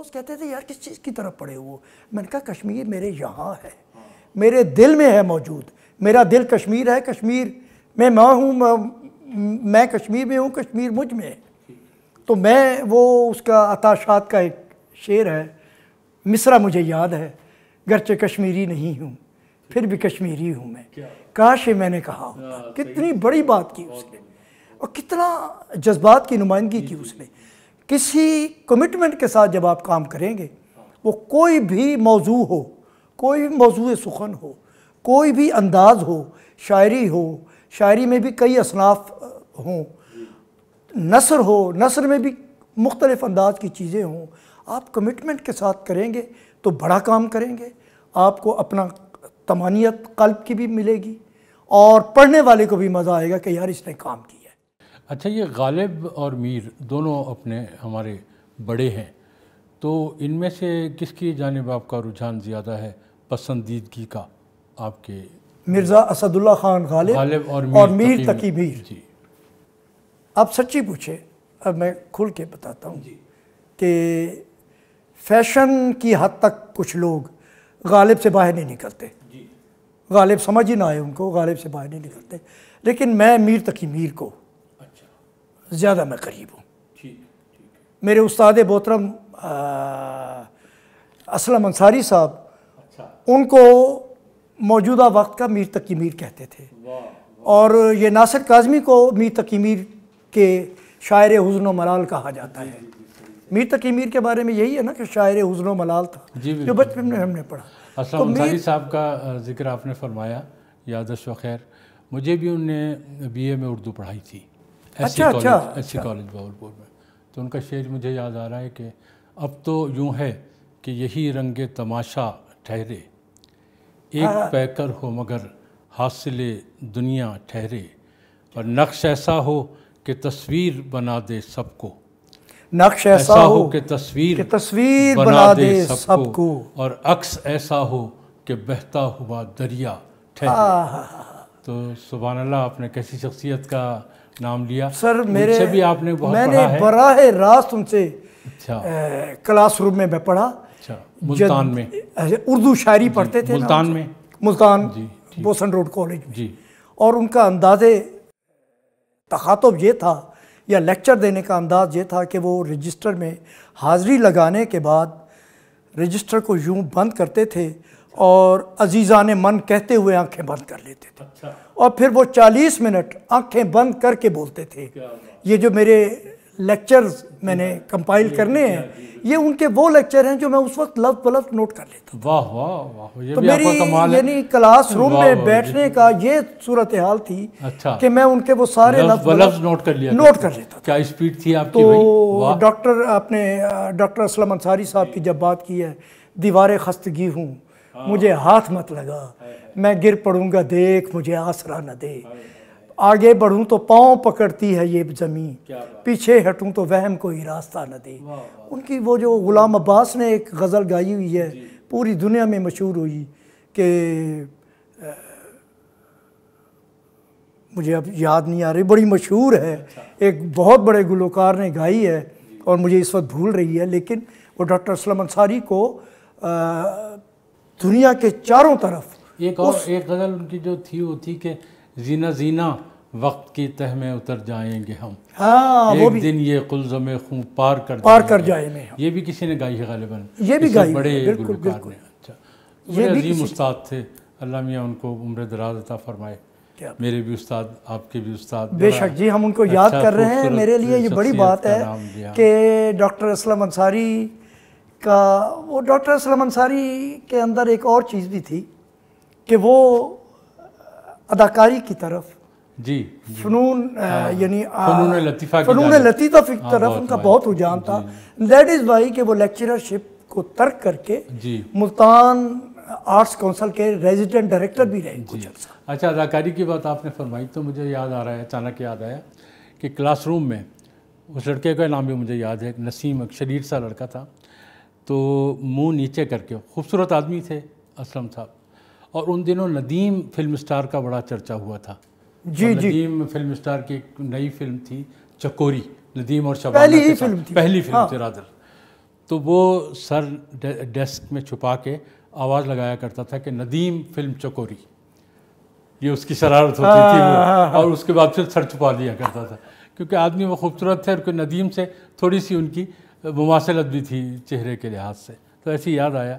دوست کہتے تھے یار کس چیز کی طرف پڑے ہو؟ میں نے کہا کشمیر میرے یہاں ہے، میرے دل میں ہے موجود، میرا دل کشمیر ہے، کشمیر میں ہوں، میں کشمیر میں ہوں، کشمیر مجھ میں ہے۔ تو میں وہ اس کا عطا شاد کا ایک شعر ہے، مصرع مجھے یاد ہے، گرچہ کشمیری نہیں ہوں پھر بھی کشمیری ہوں میں، کاش میں نے کہا ہوتا۔ کتنی بڑی بات کی اس نے، اور کتنا جذبات کی نمائندگی کی اس نے۔ کسی کمٹمنٹ کے ساتھ جب آپ کام کریں گے، وہ کوئی بھی موضوع ہو، کوئی بھی موضوع سخن ہو، کوئی بھی انداز ہو، شاعری ہو، شاعری میں بھی کئی اصناف ہوں، نثر ہو، نثر میں بھی مختلف انداز کی چیزیں ہوں، آپ کمٹمنٹ کے ساتھ کریں گے تو بڑا کام کریں گے، آپ کو اپنا طمانینت قلب کی بھی ملے گی اور پڑھنے والے کو بھی مزہ آئے گا کہ یار اس نے کام کیا ہے۔ اچھا، یہ غالب اور میر دونوں اپنے ہمارے بڑے ہیں، تو ان میں سے کس کی جانب آپ کا رجحان زیادہ ہے پسندیدگی کا آپ کے؟ مرزا اسد اللہ خان غالب اور میر تقی میر۔ جی، آپ سچی پوچھے، اب میں کھل کے بتاتا ہوں کہ فیشن کی حد تک کچھ لوگ غالب سے باہر نہیں نکلتے، غالب سمجھ ہی نہ آئے ان کو، غالب سے باہر نہیں نکلتے، لیکن میں میر تقی میر کو زیادہ میں قریب ہوں۔ میرے استاد محترم اسلم انصاری صاحب، ان کو موجودہ وقت کا میر تقی میر کہتے تھے، اور یہ ناصر کاظمی کو میر تقی میر کے شاعر حزن و ملال کہا جاتا ہے۔ میر تقی میر کے بارے میں یہی ہے نا کہ شاعر حزن و ملال تھا، جو بچپن میں ہم نے پڑھا۔ اسلم انصاری صاحب کا ذکر آپ نے فرمایا، یادش و خیر، مجھے بھی ان نے BA میں اردو پڑھائی تھی، ایس سی کالج بہاولپور میں، تو ان کا شعر مجھے یاد آ رہا ہے کہ اب تو یوں ہے کہ یہی رنگ تماشا ٹھہرے، ایک پیکر ہو مگر حاصل دنیا ٹھہرے، اور نقش ایسا ہو کہ تصویر بنا دے سب کو، نقش ایسا ہو کہ تصویر بنا دے سب کو، اور عکس ایسا ہو کہ بہتا ہوا دریا ٹھہرے۔ تو سبحان اللہ، آپ نے کیسی شخصیت کا نام لیا۔ سر میرے سے بھی آپ نے بہت میں پڑھا نے ہے؟ براہ راست ان سے کلاس روم میں پڑھا، ملتان میں اردو شاعری پڑھتے تھے، ملتان میں، ملتان بوسن روڈ کالج میں، جی، اور ان کا انداز تخاطب یہ تھا یا لیکچر دینے کا انداز یہ تھا کہ وہ رجسٹر میں حاضری لگانے کے بعد رجسٹر کو یوں بند کرتے تھے اور عزیزان من کہتے ہوئے آنکھیں بند کر لیتے تھے، اور پھر وہ 40 منٹ آنکھیں بند کر کے بولتے تھے۔ یہ جو میرے لیکچرز میں نے کمپائل کرنے ہیں، یہ ان کے وہ لیکچر ہیں جو میں اس وقت لفظ بلفظ نوٹ کر لیتا ہوں۔ واہ واہ واہ، یہ تو بھی آپ کا کمال ہے۔ یعنی کلاس روم میں بیٹھنے کا یہ صورتحال تھی کہ میں ان کے وہ سارے لفظ نوٹ کر لیتا تھا۔ کیا اسپیڈ تھی آپ کی بھائی؟ تو ڈاکٹر اسلم انصاری صاحب کی جب بات کی ہے، دیوار خستگی ہوں مجھے ہاتھ مت لگا، میں گر پڑوں گا دیکھ مجھے آسرا نہ دے، آگے بڑھوں تو پاؤں پکڑتی ہے یہ زمین، پیچھے ہٹوں تو وہم کوئی راستہ نہ دے۔ ان کی وہ جو غلام عباس نے ایک غزل گائی ہوئی ہے، پوری دنیا میں مشہور ہوئی، کہ مجھے اب یاد نہیں آ رہی، بڑی مشہور ہے، ایک بہت بڑے گلوکار نے گائی ہے اور مجھے اس وقت بھول رہی ہے، لیکن وہ ڈاکٹر اسلم انصاری کو دنیا کے چاروں طرف ایک غزل ان کی جو تھی وہ تھی کہ زینہ زینہ وقت کی تہ میں اتر جائیں گے ہم، ایک دن یہ قلزم خوں پار کر جائیں گے، یہ بھی کسی نے گائی ہے غالباً، یہ بھی گائی، بڑے گلوکار نے۔ اچھا، بڑے عظیم استاد تھے، اللہ میاں ان کو عمر دراز عطا فرمائے، میرے بھی استاد، آپ کے بھی استاد، بے شک جی، ہم ان کو یاد کر رہے ہیں۔ میرے لیے یہ بڑی بات ہے کہ ڈاکٹر اسلم انصاری کا، وہ ڈاکٹر اسلم انصاری کے اندر ایک اور چیز بھی تھی کہ وہ اداکاری کی طرف، جی، فنون یعنی فنون لطیفہ کی طرف ان کا بہت رجحان تھا۔ دیٹ از وائی کہ وہ لیکچررشپ کو ترک کر کے ملتان آرٹس کونسل کے ریزیڈنٹ ڈائریکٹر بھی رہے کچھ عرصہ۔ اچھا، اداکاری کی بات آپ نے فرمائی تو مجھے یاد آ رہا ہے، اچانک یاد آیا کہ کلاس روم میں اس لڑکے کا نام بھی مجھے یاد ہے، نسیم، ایک شریر سا لڑکا تھا، تو منہ نیچے کر کے، خوبصورت آدمی تھے اسلم صاحب، اور ان دنوں ندیم فلم سٹار کا بڑا چرچا ہوا تھا۔ جی جی، ندیم فلم سٹار کی ایک نئی فلم تھی چکوری، ندیم اور شبانہ کے ساتھ، پہلی فلم تھی رادر، تو وہ سر ڈیسک میں چھپا کے آواز لگایا کرتا تھا کہ ندیم فلم چکوری، یہ اس کی شرارت ہوتی تھی وہ، اور اس کے بعد پھر سر چھپا لیا کرتا تھا، کیونکہ آدمی وہ خوبصورت تھے، اور ندیم سے تھوڑی سی ان کی مماثلت بھی تھی چہرے کے لحاظ سے، تو ایسی یاد آیا۔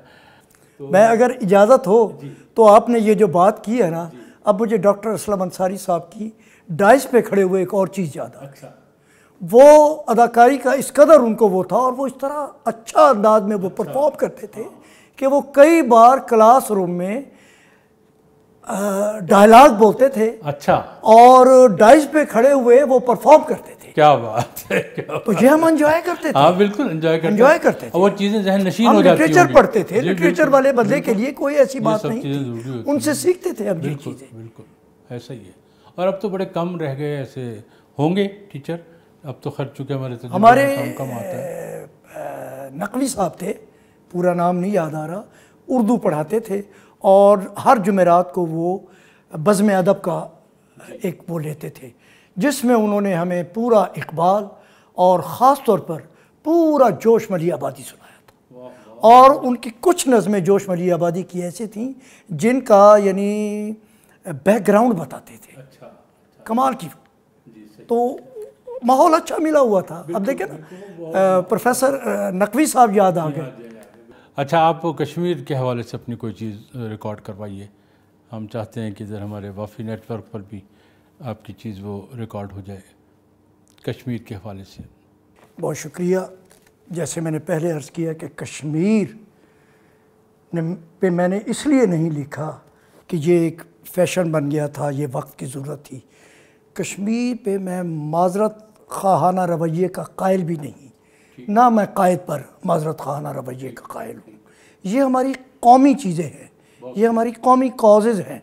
میں اگر اجازت ہو تو آپ نے یہ جو بات کی ہے نا، اب مجھے ڈاکٹر اسلم انصاری صاحب کی ڈائس پہ کھڑے ہوئے ایک اور چیز یاد آ گئی۔ وہ اداکاری کا اس قدر ان کو وہ تھا، اور وہ اس طرح اچھا انداز میں وہ پرفارم کرتے تھے کہ وہ کئی بار کلاس روم میں ڈائلاگ بولتے تھے، اچھا، اور ڈائس پہ کھڑے ہوئے وہ پرفارم کرتے تھے۔ کیا بات ہے، تو یہ ہم انجوائے کرتے تھے۔ ہاں بالکل انجوائے کرتے تھے، وہ چیزیں ذہن نشین ہو جاتی ہیں۔ لٹریچر پڑھتے تھے، لٹریچر والے بندے کے لیے کوئی ایسی بات نہیں تھی، ان سے سیکھتے تھے ہم یہ چیزیں۔ بالکل ایسا ہی ہے، اور اب تو بڑے کم رہ گئے ایسے ہوں گے ٹیچر، اب تو خرچ چکے ہمارے کم آتا ہے۔ نقوی صاحب تھے، پورا نام نہیں یاد آ رہا، اردو پڑھاتے تھے، اور ہر جمعرات کو وہ بزم ادب کا ایک وہ لیتے تھے، جس میں انہوں نے ہمیں پورا اقبال اور خاص طور پر پورا جوش ملی آبادی سنایا تھا، اور ان کی کچھ نظمیں جوش ملی آبادی کی ایسی تھیں جن کا یعنی بیک گراؤنڈ بتاتے تھے، کمال کی۔ تو ماحول اچھا ملا ہوا تھا۔ اب دیکھیں نا، پروفیسر نقوی صاحب یاد آ گئے۔ اچھا، آپ کشمیر کے حوالے سے اپنی کوئی چیز ریکارڈ کروائیے، ہم چاہتے ہیں کہ ادھر ہمارے وافی نیٹ ورک پر بھی آپ کی چیز وہ ریکارڈ ہو جائے کشمیر کے حوالے سے۔ بہت شکریہ۔ جیسے میں نے پہلے عرض کیا کہ کشمیر پہ میں نے اس لیے نہیں لکھا کہ یہ ایک فیشن بن گیا تھا، یہ وقت کی ضرورت تھی۔ کشمیر پہ میں معذرت خواہانہ رویے کا قائل بھی نہیں، نہ میں قائد پر معذرت خواہانہ رویے کا قائل ہوں۔ یہ ہماری قومی چیزیں ہیں، یہ ہماری قومی کازز ہیں،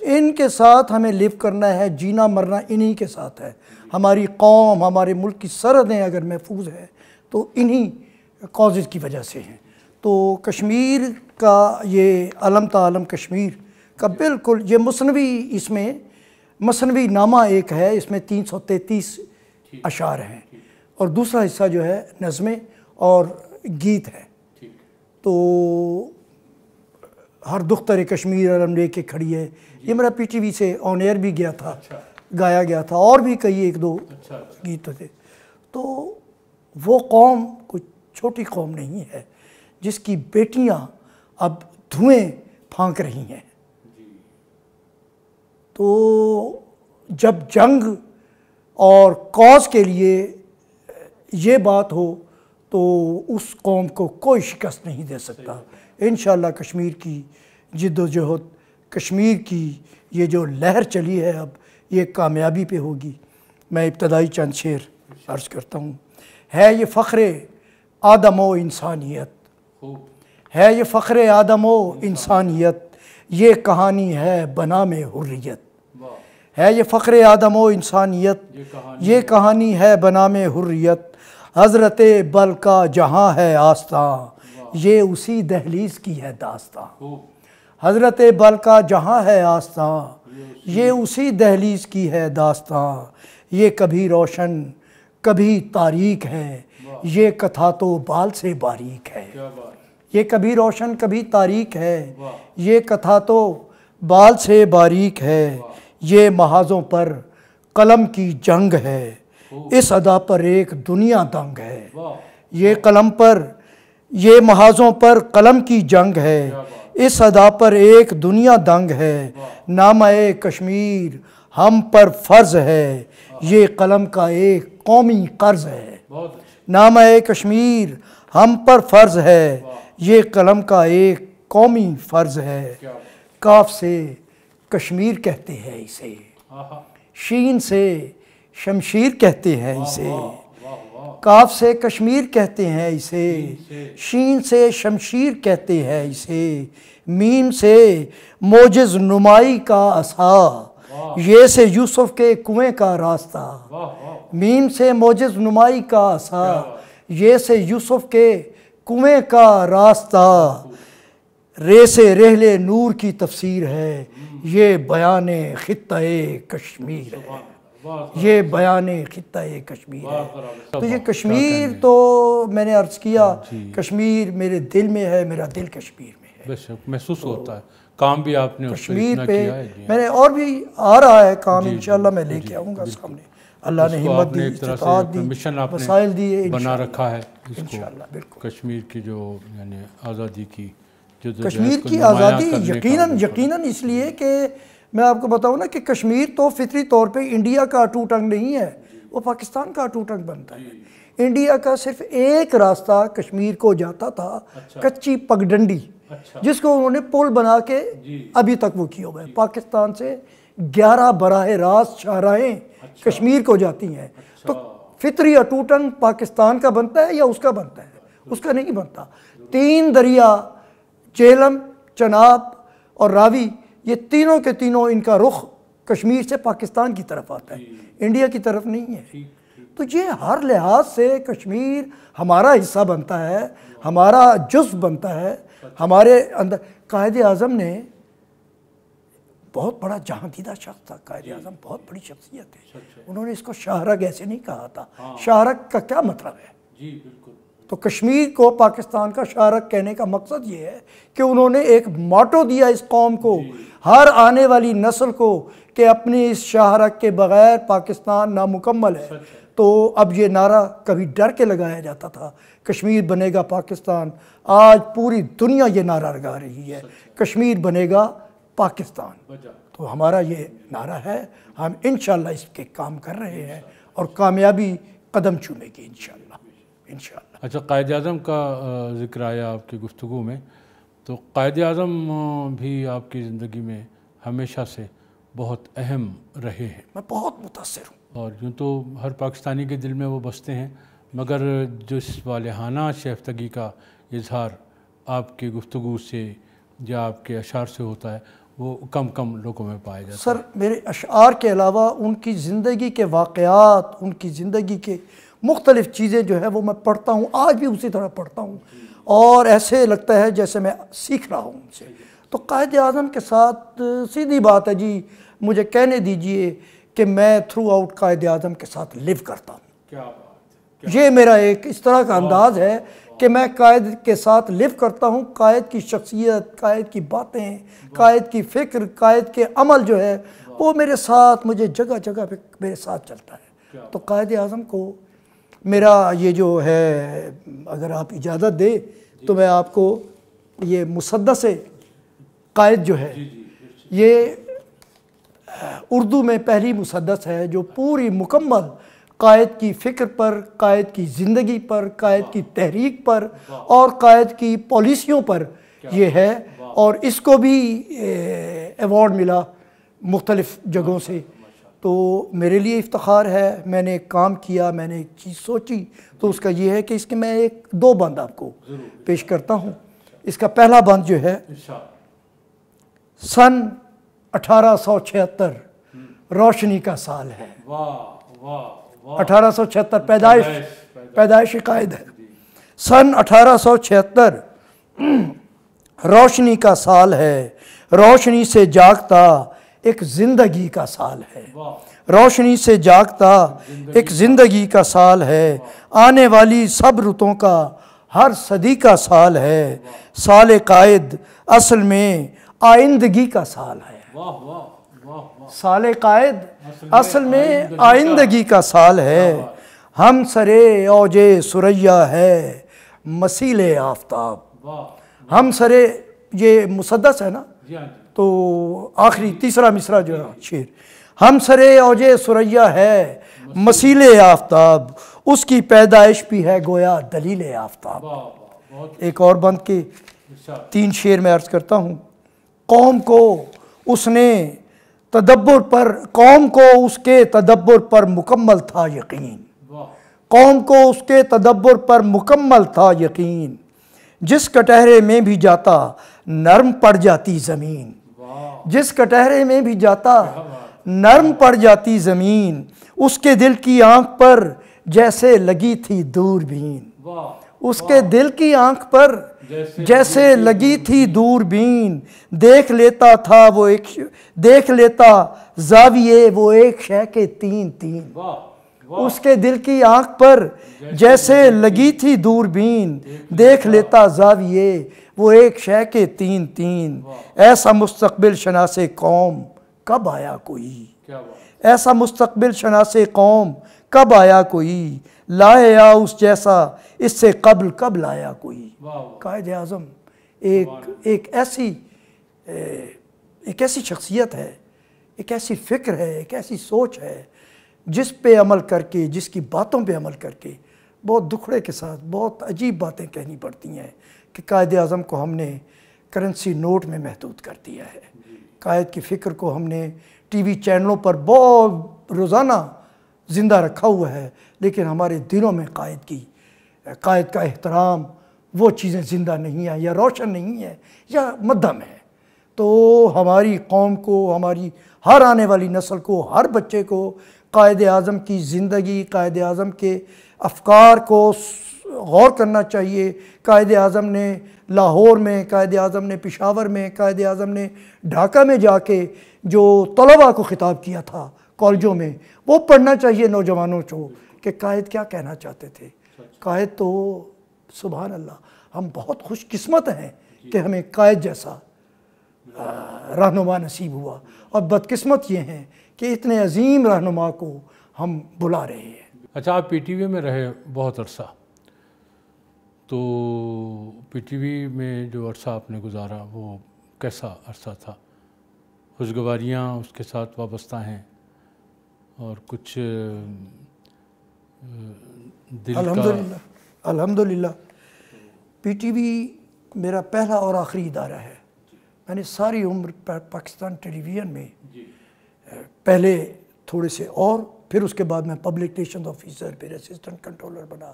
ان کے ساتھ ہمیں لیو کرنا ہے، جینا مرنا انہی کے ساتھ ہے۔ ہماری قوم، ہمارے ملک کی سرحدیں اگر محفوظ ہیں تو انہی کازز کی وجہ سے ہیں۔ تو کشمیر کا یہ علم تا علم کشمیر کا بالکل یہ مثنوی، اس میں مثنوی نامہ ایک ہے، اس میں 333 اشعار ہیں، اور دوسرا حصہ جو ہے نظمیں اور گیت ہے۔ تو ہر دختر کشمیر علم لے کے کھڑی ہے، یہ میرا پی ٹی وی سے آن ایئر بھی گیا تھا، گایا گیا تھا، اور بھی کئی ایک دو گیت تھے۔ تو وہ قوم کوئی چھوٹی قوم نہیں ہے جس کی بیٹیاں اب دھوئیں پھانک رہی ہیں۔ تو جب جنگ اور کاز کے لیے یہ بات ہو تو اس قوم کو کوئی شکست نہیں دے سکتا۔ انشاءاللہ کشمیر کی جد و جہد، کشمیر کی یہ جو لہر چلی ہے اب یہ کامیابی پہ ہوگی۔ میں ابتدائی چند شعر عرض کرتا ہوں۔ ہے یہ فخر آدم و انسانیت، ہے یہ فخر آدم و انسانیت، یہ کہانی ہے بنام حریت۔ ہے یہ فخر آدم و انسانیت، یہ کہانی ہے بنام حریت۔ حضرت بل کا جہاں ہے آستاں، یہ اسی دہلیز کی ہے داستاں۔ حضرت بل کا جہاں ہے آستاں، یہ اسی دہلیز کی ہے داستاں۔ یہ کبھی روشن کبھی تاریک ہے، یہ کتھا تو بال سے باریک ہے۔ یہ کبھی روشن کبھی تاریک ہے، یہ کتھا تو بال سے باریک ہے۔ یہ محاذوں پر قلم کی جنگ ہے، اس ادا پر ایک دنیا دنگ ہے۔ یہ قلم پر، یہ محاذوں پر قلم کی جنگ ہے، اس ادا پر ایک دنیا دنگ ہے۔ نامہ کشمیر ہم پر فرض ہے، یہ قلم کا ایک قومی قرض ہے۔ نامہ کشمیر ہم پر فرض ہے، یہ قلم کا ایک قومی فرض ہے۔ کاف سے کشمیر کہتے ہیں اسے، شین سے شمشیر کہتے ہیں اسے۔ کاف سے کشمیر کہتے ہیں اسے، شین سے شمشیر کہتے ہیں اسے۔ میم سے موجز نمائی کا عصا، یہ سے یوسف کے کنویں کا راستہ۔ میم سے موجز نمائی کا عصا، یہ سے یوسف کے کنویں کا راستہ۔ رے سے رحلِ نور کی تفسیر ہے، یہ بیان خطۂ کشمیر ہے۔ یہ بیان خطہ کشمیر ہے۔ تو یہ کشمیر تو میں نے عرض کیا کشمیر میرے دل میں ہے، میرا دل کشمیر میں ہے، بے شک محسوس ہوتا ہے، کام بھی آپ نے کشمیر پہ میں نے، اور بھی آ رہا ہے کام انشاءاللہ میں لے کے آؤں گا سامنے، اللہ نے ہمت دی، استطاعت دی، وسائل دیے بنا رکھا ہے اس انشاءاللہ۔ کو کشمیر کی جو یعنی آزادی کی کشمیر کی آزادی یقیناً اس لیے کہ میں آپ کو بتاؤں نا کہ کشمیر تو فطری طور پہ انڈیا کا اٹوٹ انگ نہیں ہے، وہ پاکستان کا اٹوٹ انگ بنتا ہے۔ انڈیا کا صرف ایک راستہ کشمیر کو جاتا تھا، کچی پگڈنڈی، جس کو انہوں نے پل بنا کے ابھی تک وہ کیا ہوا ہے۔ پاکستان سے 11 براہ راست شاہراہیں کشمیر کو جاتی ہیں، تو فطری اٹوٹ انگ پاکستان کا بنتا ہے یا اس کا بنتا ہے؟ اس کا نہیں بنتا۔ 3 دریا جہلم، چناب اور راوی، یہ تینوں کے تینوں ان کا رخ کشمیر سے پاکستان کی طرف آتا ہے، انڈیا کی طرف نہیں ہے۔ تو یہ ہر لحاظ سے کشمیر ہمارا حصہ بنتا ہے، ہمارا جزو بنتا ہے، ہمارے اندر۔ قائد اعظم نے بہت بڑا جہاں دیدہ شخص تھا، قائد اعظم بہت بڑی شخصیت ہے، انہوں نے اس کو شاہرگ ایسے نہیں کہا تھا۔ شاہرگ کا کیا مطلب ہے؟ تو کشمیر کو پاکستان کا شاہرگ کہنے کا مقصد یہ ہے کہ انہوں نے ایک موٹو دیا اس قوم کو، ہر آنے والی نسل کو، کہ اپنی اس شاہرگ کے بغیر پاکستان نامکمل ہے۔ تو اب یہ نعرہ کبھی ڈر کے لگایا جاتا تھا، کشمیر بنے گا پاکستان، آج پوری دنیا یہ نعرہ لگا رہی ہے، کشمیر بنے گا پاکستان۔ تو ہمارا یہ نعرہ ہے، ہم انشاءاللہ اس کے کام کر رہے ہیں اور کامیابی قدم چومے گی انشاءاللہ، انشاءاللہ۔ اچھا، قائد اعظم کا ذکر آیا آپ کی گفتگو میں، تو قائد اعظم بھی آپ کی زندگی میں ہمیشہ سے بہت اہم رہے ہیں۔ میں بہت متاثر ہوں، اور یوں تو ہر پاکستانی کے دل میں وہ بستے ہیں، مگر جس والہانہ شائستگی کا اظہار آپ کی گفتگو سے یا آپ کے اشعار سے ہوتا ہے وہ کم لوگوں میں پایا جاتا ہے۔ سر میرے اشعار کے علاوہ ان کی زندگی کے واقعات، ان کی زندگی کے مختلف چیزیں جو ہے وہ میں پڑھتا ہوں، آج بھی اسی طرح پڑھتا ہوں، اور ایسے لگتا ہے جیسے میں سیکھ رہا ہوں ان سے۔ تو قائد اعظم کے ساتھ سیدھی بات ہے جی، مجھے کہنے دیجئے کہ میں تھرو آؤٹ قائد اعظم کے ساتھ لیو کرتا ہوں۔ کیا بات ہے، یہ میرا ایک اس طرح کا انداز ہے کہ میں قائد کے ساتھ لیو کرتا ہوں، قائد کی شخصیت، قائد کی باتیں، قائد کی فکر، قائد کے عمل جو ہے وہ میرے ساتھ، مجھے جگہ جگہ پہ میرے ساتھ چلتا ہے۔ تو قائد اعظم کو میرا یہ جو ہے، اگر آپ اجازت دے تو میں آپ کو یہ مسدس قائد جو ہے، یہ اردو میں پہلی مسدس ہے جو پوری مکمل قائد کی فکر پر، قائد کی زندگی پر، قائد کی تحریک پر اور قائد کی پالیسیوں پر یہ ہے، اور اس کو بھی ایوارڈ ملا مختلف جگہوں سے۔ تو میرے لیے افتخار ہے، میں نے ایک کام کیا، میں نے ایک چیز سوچی، تو اس کا یہ ہے کہ اس کے میں 2 بند آپ کو پیش کرتا ہوں۔ اس کا پہلا بند جو ہے، سن 1876 روشنی کا سال ہے۔ 1876 پیدائش قائد ہے۔ سن 1876 روشنی کا سال ہے، روشنی سے جاگتا ایک زندگی کا سال ہے، روشنی سے جاگتا ایک زندگی کا سال ہے، آنے والی سب رتوں کا ہر صدی کا سال ہے، سال قائد اصل میں آئندگی کا سال ہے۔ سال قائد اصل میں آئندگی کا سال ہے، ہم سرے اوج ثریا ہے مسیل آفتاب۔ ہم سرے، یہ مسدس ہے نا، تو آخری تیسرا مصرع جو ہے شعر، ہم سرے اوج ثریا ہے مسیل آفتاب، اس کی پیدائش بھی ہے گویا دلیل آفتاب۔ ایک اور بند کے 3 شعر میں عرض کرتا ہوں۔ قوم کو اس نے تدبر پر، قوم کو اس کے تدبر پر مکمل تھا یقین، قوم کو اس کے تدبر پر مکمل تھا یقین، جس کٹہرے میں بھی جاتا نرم پڑ جاتی زمین، جس کٹہرے میں بھی جاتا نرم پڑ جاتی زمین، اس کے دل کی آنکھ پر جیسے لگی تھی دوربین، اس کے دل کی آنکھ پر جیسے لگی تھی دوربین، دیکھ لیتا تھا وہ دیکھ لیتا زاویے وہ ایک شے کے تین تین۔ اس کے دل کی آنکھ پر جیسے لگی تھی دوربین، دیکھ لیتا زاویے وہ ایک شے کے تین تین۔ ایسا مستقبل شناس قوم کب آیا کوئی، ایسا مستقبل شناس قوم کب آیا کوئی، لائے یا اس جیسا اس سے قبل کب لایا کوئی۔ قائد اعظم ایک ایسی شخصیت ہے، ایک ایسی فکر ہے، ایک ایسی سوچ ہے جس پہ عمل کر کے، جس کی باتوں پہ عمل کر کے بہت دکھڑے کے ساتھ بہت عجیب باتیں کہنی پڑتی ہیں کہ قائد اعظم کو ہم نے کرنسی نوٹ میں محدود کر دیا ہے۔ قائد کی فکر کو ہم نے ٹی وی چینلوں پر بہت روزانہ زندہ رکھا ہوا ہے، لیکن ہمارے دلوں میں قائد کا احترام وہ چیزیں زندہ نہیں ہیں، یا روشن نہیں ہیں، یا مدھم ہے۔ تو ہماری قوم کو، ہماری ہر آنے والی نسل کو، ہر بچے کو قائد اعظم کی زندگی، قائد اعظم کے افکار کو غور کرنا چاہیے۔ قائد اعظم نے لاہور میں، قائد اعظم نے پشاور میں، قائد اعظم نے ڈھاکہ میں جا کے جو طلباء کو خطاب کیا تھا کالجوں میں، وہ پڑھنا چاہیے نوجوانوں کو کہ قائد کیا کہنا چاہتے تھے۔ قائد تو سبحان اللہ، ہم بہت خوش قسمت ہیں کہ ہمیں قائد جیسا رہنما نصیب ہوا، اور بدقسمت یہ ہیں کہ اتنے عظیم رہنما کو ہم بلا رہے ہیں۔ اچھا، آپ پی ٹی وی میں رہے بہت عرصہ، تو پی ٹی وی میں جو عرصہ آپ نے گزارا وہ کیسا عرصہ تھا؟ خوشگواریاں اس کے ساتھ وابستہ ہیں اور کچھ دل الحمدللہ الحمدللہ پی ٹی وی میرا پہلا اور آخری ادارہ ہے۔ میں نے ساری عمر پاکستان ٹیلی ویژن میں پہلے تھوڑے سے، اور پھر اس کے بعد میں پبلک ریلیشنز آفیسر، پھر اسسٹنٹ کنٹرولر بنا۔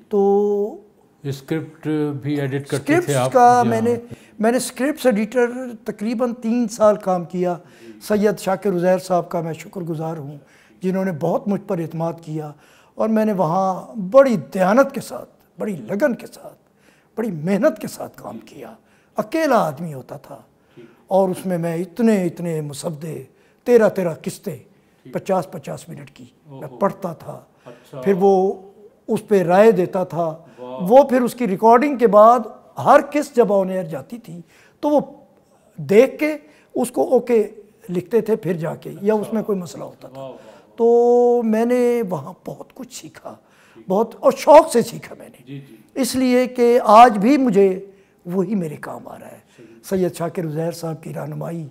تو اسکرپٹ بھی ایڈٹ کرتے تھے آپ؟ کا میں نے اسکرپٹس ایڈیٹر تقریباً 3 سال کام کیا۔ سید شاکر عزیر صاحب کا میں شکر گزار ہوں، جنہوں نے بہت مجھ پر اعتماد کیا، اور میں نے وہاں بڑی دیانت کے ساتھ، بڑی لگن کے ساتھ، بڑی محنت کے ساتھ کام کیا۔ اکیلا آدمی ہوتا تھا، اور اس میں اتنے مسودے، 13 قسطیں 50 منٹ کی میں پڑھتا تھا، پھر وہ اس پہ رائے دیتا تھا۔ وہ پھر اس کی ریکارڈنگ کے بعد ہر قسط جب آن ایئر جاتی تھی تو وہ دیکھ کے اس کو اوکے لکھتے تھے، پھر جا کے، یا اس میں کوئی مسئلہ ہوتا تھا۔ تو میں نے وہاں بہت کچھ سیکھا، بہت، اور شوق سے سیکھا میں نے، اس لیے کہ آج بھی مجھے وہی میرے کام آ رہا ہے۔ سید شاکر عزیر صاحب کی رہنمائی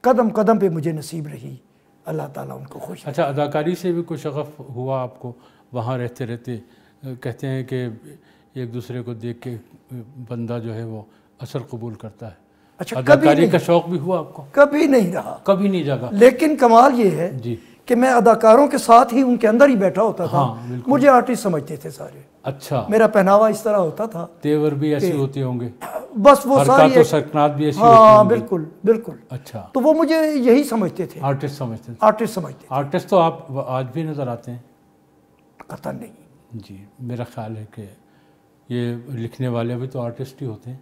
قدم قدم پہ مجھے نصیب رہی، اللہ تعالیٰ ان کو خوش۔ اچھا، اداکاری سے بھی کوئی شغف ہوا آپ کو وہاں رہتے رہتے؟ کہتے ہیں کہ ایک دوسرے کو دیکھ کے بندہ جو ہے وہ اثر قبول کرتا ہے۔ اچھا، اداکاری کا شوق بھی ہوا آپ کو؟ کبھی نہیں رہا، کبھی نہیں جاگا؟ لیکن کمال یہ ہے کہ میں اداکاروں کے ساتھ ہی ان کے اندر ہی بیٹھا ہوتا تھا، مجھے آرٹسٹ سمجھتے تھے سارے۔ اچھا، میرا پہناوا اس طرح ہوتا تھا، تیور بھی ایسے ہوتے ہوں گے، بس وہ ساری، حرکات و سکنات بھی ایسی ہوتی ہاں ہوں گی؟ بالکل بالکل۔ اچھا، تو وہ مجھے یہی سمجھتے تھے، آرٹسٹ سمجھتے تھے؟ آرٹسٹ سمجھتے تھے۔ آرٹسٹ تو آپ آج بھی نظر آتے ہیں؟ قطعاً نہیں۔ جی، میرا خیال ہے کہ یہ لکھنے والے بھی تو آرٹسٹ ہی ہوتے ہیں۔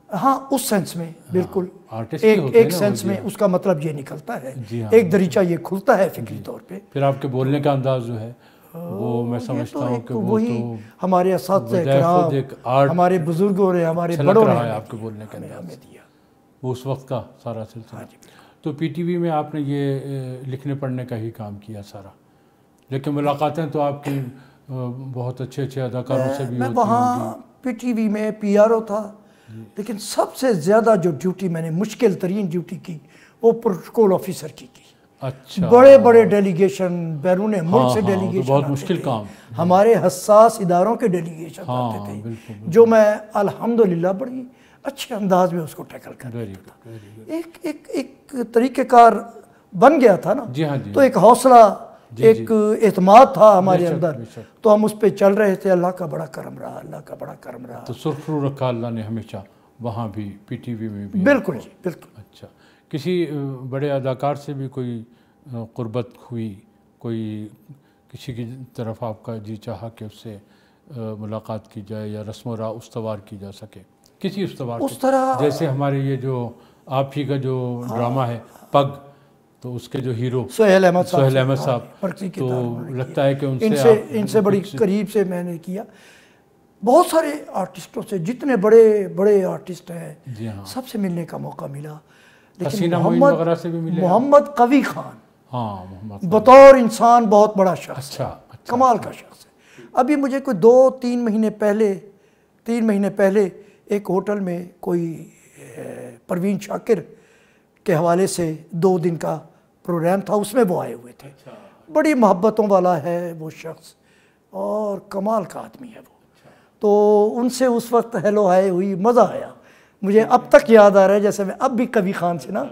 ہاں، اس سینس میں بالکل، آرٹسٹ ہی ہوتے ہیں ایک سینس میں اس کا مطلب یہ نکلتا ہے، جی ہاں، ایک دریچہ یہ کھلتا ہے فکری طور پہ۔ پھر آپ کے بولنے کا انداز جو ہے وہ میں سمجھتا ہوں کہ وہ وہی تو ہمارے اساتذہ کرام، ہمارے بزرگوں نے، ہمارے بڑوں نے آپ کے بولنے کا انداز ہمیں دیا، وہ اس وقت کا سارا سلسلہ۔ تو پی ٹی وی میں آپ نے یہ لکھنے پڑھنے کا ہی کام کیا سارا، لیکن ملاقاتیں تو آپ کی بہت اچھے اداکاروں سے بھی ہوتی ہیں۔ میں وہاں پی ٹی وی میں پی آر او تھا، لیکن سب سے زیادہ جو ڈیوٹی میں نے مشکل ترین ڈیوٹی کی وہ پروٹوکول آفیسر کی کی۔ اچھا، بڑے بڑے ڈیلیگیشن، بیرون ملک سے ڈیلیگیشن، بہت مشکل کام، ہمارے حساس اداروں کے ڈیلیگیشن آتے تھے، جو میں الحمدللہ بڑی اچھے انداز میں اس کو ٹیکل کر رہا تھا۔ ایک طریقہ کار بن گیا تھا نا، تو ایک حوصلہ، ایک اعتماد تھا ہمارے اندر، تو ہم اس پہ چل رہے تھے۔ اللہ کا بڑا کرم رہا، اللہ کا بڑا کرم رہا۔ تو سرخ رو رکھا اللہ نے ہمیشہ وہاں بھی، پی ٹی وی میں بھی؟ بالکل جی، بالکل۔ اچھا، کسی بڑے اداکار سے بھی کوئی قربت ہوئی، کوئی کسی کی طرف آپ کا جی چاہا کہ اس سے ملاقات کی جائے یا رسم و راہ استوار کی جا سکے؟ کسی استوار اس طرح جیسے ہمارے یہ جو آپ ہی کا جو ڈرامہ ہے پگ، تو اس کے جو ہیرو سہیل احمد صاحب، تو لگتا ہے کہ ان سے بڑی قریب سے میں نے کیا. بہت سارے آرٹسٹوں سے، جتنے بڑے بڑے آرٹسٹ ہیں سب سے ملنے کا موقع ملا. لیکن محمد قوی خان بطور انسان بہت بڑا شخص ہے، کمال کا شخص ہے. ابھی مجھے کوئی 2-3 مہینے پہلے ایک ہوٹل میں کوئی پروین شاکر کے حوالے سے 2 دن کا پروگرام تھا، اس میں وہ آئے ہوئے تھے. بڑی محبتوں والا ہے وہ شخص اور کمال کا آدمی ہے وہ. تو ان سے اس وقت ہیلو ہائے ہوئی، مزہ آیا. مجھے اب تک یاد آ رہا ہے جیسے میں اب بھی کبھی خان سے نا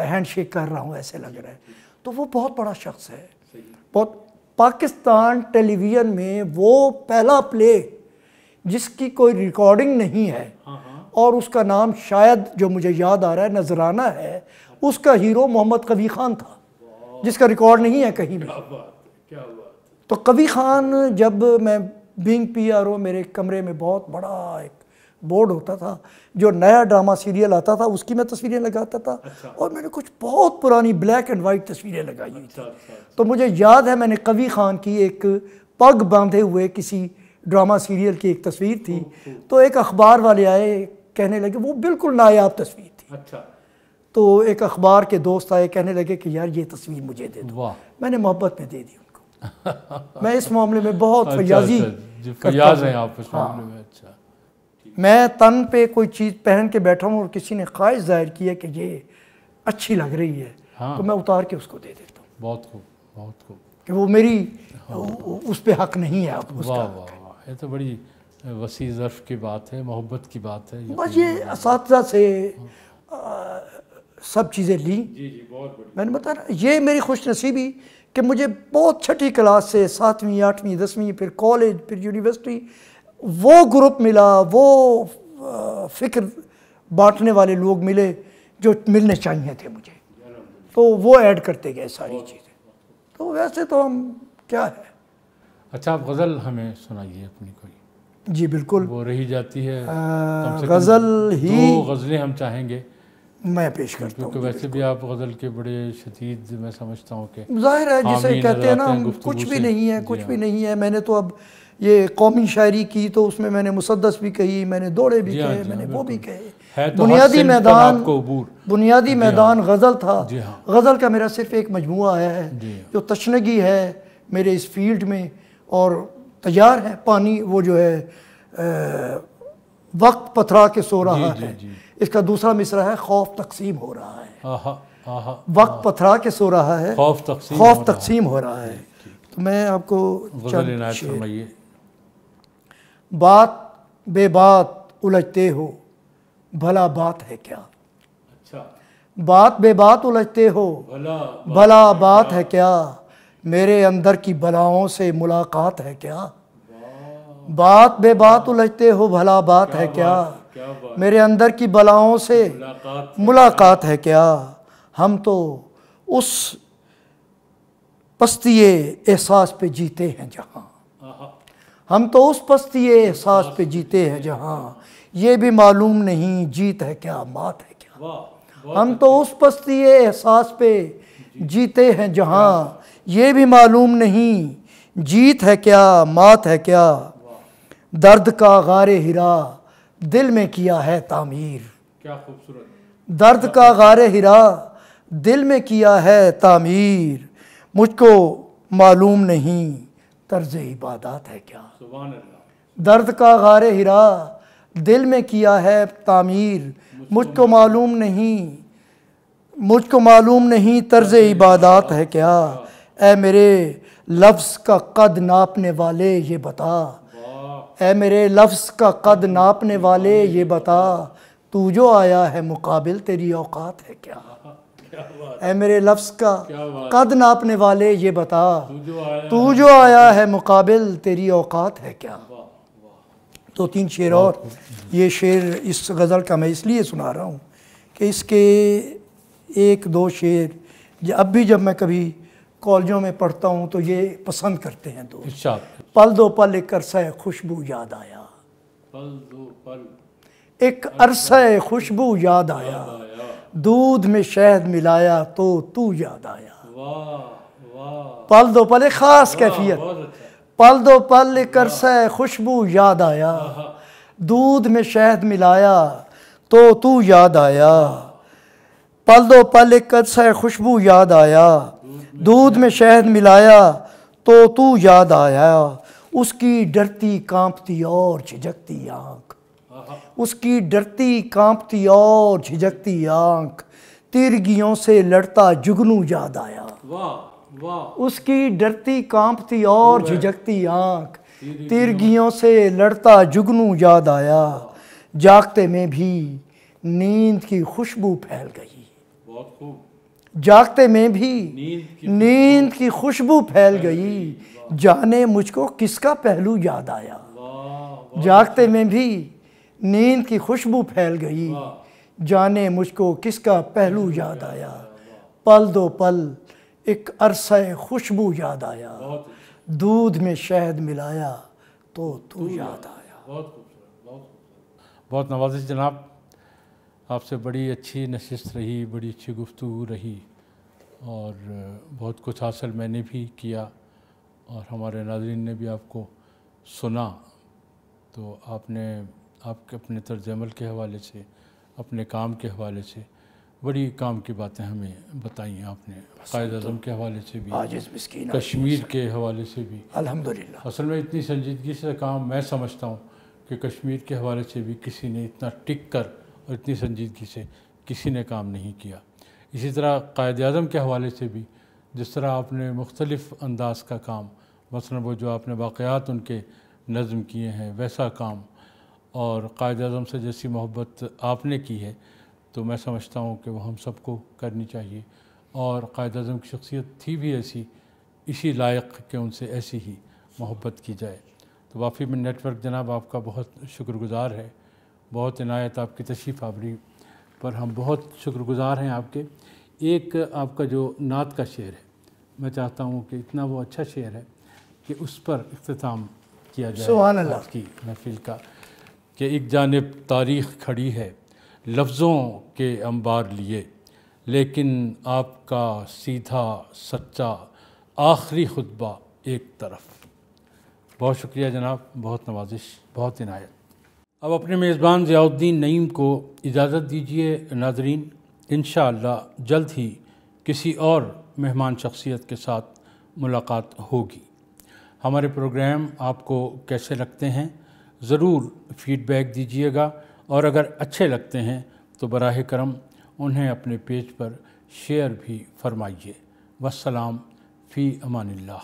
ہینڈ شیک کر رہا ہوں، ایسے لگ رہا ہے. تو وہ بہت بڑا شخص ہے. بہت پاکستان ٹیلی ویژن میں وہ پہلا پلے جس کی کوئی ریکارڈنگ نہیں ہے اور اس کا نام شاید جو مجھے یاد آ رہا ہے نذرانہ ہے، اس کا ہیرو محمد قوی خان تھا، جس کا ریکارڈ نہیں ہے کہیں بھی. تو قوی خان، جب میں بینگ پی آر او، میرے کمرے میں بہت بڑا ایک بورڈ ہوتا تھا، جو نیا ڈرامہ سیریل آتا تھا اس کی میں تصویریں لگاتا تھا، اور میں نے کچھ بہت پرانی بلیک اینڈ وائٹ تصویریں لگائی ہوئی تھی. تو مجھے یاد ہے میں نے قوی خان کی ایک پگ باندھے ہوئے کسی ڈرامہ سیریل کی ایک تصویر تھی، تو ایک اخبار والے آئے، کہنے لگے، وہ بالکل نایاب تصویر تھی. تو ایک اخبار کے دوست آئے، کہنے لگے کہ یار یہ تصویر مجھے دے دو. میں نے محبت میں دے دی ان کو. میں اس معاملے میں بہت فیاضی ہیں آپ اس معاملے میں. اچھا، میں تن پہ کوئی چیز پہن کے بیٹھا ہوں اور کسی نے خواہش ظاہر کی ہے کہ یہ اچھی لگ رہی ہے، تو میں اتار کے اس کو دے دیتا ہوں. بہت خوب، بہت خوب. کہ وہ میری اس پہ حق نہیں ہے. اب اس کا یہ تو بڑی وسیع ظرف کی بات ہے، محبت کی بات ہے. بس یہ اساتذہ سے سب چیزیں لیں. میں نے بتایا یہ میری خوش نصیبی کہ مجھے بہت چھٹی کلاس سے 7ویں 8ویں 10ویں پھر کالج پھر یونیورسٹی وہ گروپ ملا، وہ فکر بانٹنے والے لوگ ملے جو ملنے چاہیے تھے مجھے، تو وہ ایڈ کرتے گئے ساری چیزیں. تو ویسے تو ہم کیا ہے. اچھا، آپ غزل ہمیں سنائیے اپنی کوئی. جی بالکل، وہ رہی جاتی ہے. غزل ہی 2 غزلیں ہم چاہیں گے میں پیش کرتا ہوں. کیونکہ ویسے بھی آپ غزل کے بڑے شدید، میں سمجھتا ہوں کہ ظاہر ہے جسے کہتے ہیں نا کچھ بھی نہیں ہے، کچھ بھی نہیں ہے. میں نے تو اب یہ قومی شاعری کی تو اس میں نے مسدس بھی کہی، میں نے دوڑے بھی کہے، میں نے وہ بھی کہے. بنیادی میدان غزل تھا. غزل کا میرا صرف ایک مجموعہ ہے جو تشنگی ہے میرے اس فیلڈ میں، اور تیار ہے پانی وہ جو ہے وقت پتھرا کے سو رہا ہے. اس کا دوسرا مصرع ہے خوف تقسیم ہو رہا ہے. وقت پتھرا کے سو رہا ہے، خوف تقسیم ہو رہا ہے. تو میں آپ کو فرمائیے. بات بے بات الجھتے ہو بھلا بات ہے کیا. بات بے بات الجھتے ہو بھلا بات ہے کیا. میرے اندر کی بلاؤں سے ملاقات ہے کیا. بات بے بات الجھتے ہو بھلا بات ہے کیا. میرے اندر کی بلاؤں سے ملاقات ہے کیا. ہم تو اس پستی احساس پہ جیتے ہیں جہاں، ہم تو اس پستی احساس پہ جیتے ہیں جہاں یہ بھی معلوم نہیں جیت ہے کیا مات ہے کیا. ہم تو اس پستی احساس پہ جیتے ہیں جہاں یہ بھی معلوم نہیں جیت ہے کیا مات ہے کیا. درد کا غار ہرا دل میں کیا ہے تعمیر. کیا خوبصورت. درد کا غار ہرا دل میں کیا ہے تعمیر. مجھ کو معلوم نہیں طرز عبادات ہے کیا. سبحان اللہ. درد کا غار ہرا دل میں کیا ہے تعمیر. مجھ کو معلوم نہیں طرز عبادات ہے کیا. اے میرے لفظ کا قد ناپنے والے یہ بتا. اے میرے لفظ کا قد ناپنے والے یہ بتا. تو جو آیا ہے مقابل تیری اوقات ہے کیا. اے میرے لفظ کا قد ناپنے والے یہ بتا. تو جو آیا ہے مقابل تیری اوقات ہے کیا. 2-3 شعر اور. یہ شعر اس غزل کا میں اس لیے سنا رہا ہوں کہ اس کے 1-2 شعر اب بھی جب میں کبھی کالجوں میں پڑھتا ہوں تو یہ پسند کرتے ہیں دوست. پل دو پل ایک عرصہ خوشبو یاد آیا. پل دو پل ایک عرصہ خوشبو یاد آیا، دودھ میں شہد ملایا تو یاد آیا۔ پل دو پل، ایک خاص کیفیت، پل دو پل ایک عرصہ خوشبو یاد آیا، دودھ میں شہد ملایا تو یاد آیا۔ پل دو پل ایک عرصہ خوشبو یاد آیا، دودھ میں شہد ملایا تو یاد آیا۔ اس کی ڈرتی کانپتی اور جھجکتی آنکھ، اس کی ڈرتی کانپتی اور جھجکتی آنکھ، تیرگیوں سے لڑتا جگنو یاد آیا۔ اس کی ڈرتی کانپتی اور جھجکتی آنکھ، تیرگیوں سے لڑتا جگنو یاد آیا۔ جاگتے میں بھی نیند کی خوشبو پھیل گئی، جاگتے میں بھی نیند کی خوشبو پھیل گئی، جانے مجھ کو کس کا پہلو یاد آیا۔ جاگتے میں بھی نیند کی خوشبو پھیل گئی، جانے مجھ کو کس کا پہلو یاد آیا۔ پل دو پل ایک عرصہ خوشبو یاد آیا، دودھ میں شہد ملایا تو یاد آیا۔ بہت نوازش جناب، آپ سے بڑی اچھی نشست رہی، بڑی اچھی گفتگو رہی، اور بہت کچھ حاصل میں نے بھی کیا اور ہمارے ناظرین نے بھی آپ کو سنا۔ تو آپ نے کے اپنے طرز عمل کے حوالے سے، اپنے کام کے حوالے سے بڑی کام کی باتیں ہمیں بتائیں۔ آپ نے قائد اعظم کے حوالے سے بھی، کشمیر کے حوالے سے بھی، الحمدللہ اصل میں اتنی سنجیدگی سے کام میں سمجھتا ہوں کہ کشمیر کے حوالے سے بھی کسی نے اتنا ٹک کر اور اتنی سنجیدگی سے کسی نے کام نہیں کیا۔ اسی طرح قائد اعظم کے حوالے سے بھی جس طرح آپ نے مختلف انداز کا کام، مثلا وہ جو آپ نے واقعات ان کے نظم کیے ہیں ویسا کام، اور قائد اعظم سے جیسی محبت آپ نے کی ہے، تو میں سمجھتا ہوں کہ وہ ہم سب کو کرنی چاہیے۔ اور قائد اعظم کی شخصیت تھی بھی ایسی، اسی لائق کہ ان سے ایسی ہی محبت کی جائے۔ تو وافی من نیٹ ورک جناب آپ کا بہت شکر گزار ہے، بہت عنایت آپ کی تشریف آوری پر ہم بہت شکر گزار ہیں آپ کے۔ ایک آپ کا جو نعت کا شعر ہے، میں چاہتا ہوں کہ اتنا وہ اچھا شعر ہے کہ اس پر اختتام کیا جائے سبحان اللہ آج کی محفل کا، کہ ایک جانب تاریخ کھڑی ہے لفظوں کے انبار لیے، لیکن آپ کا سیدھا سچا آخری خطبہ ایک طرف۔ بہت شکریہ جناب، بہت نوازش، بہت عنایت۔ اب اپنے میزبان ضیاء الدین نعیم کو اجازت دیجیے ناظرین، انشاءاللہ جلد ہی کسی اور مہمان شخصیت کے ساتھ ملاقات ہوگی۔ ہمارے پروگرام آپ کو کیسے لگتے ہیں ضرور فیڈ بیک دیجیے گا، اور اگر اچھے لگتے ہیں تو براہ کرم انہیں اپنے پیج پر شیئر بھی فرمائیے۔ والسلام فی امان اللہ۔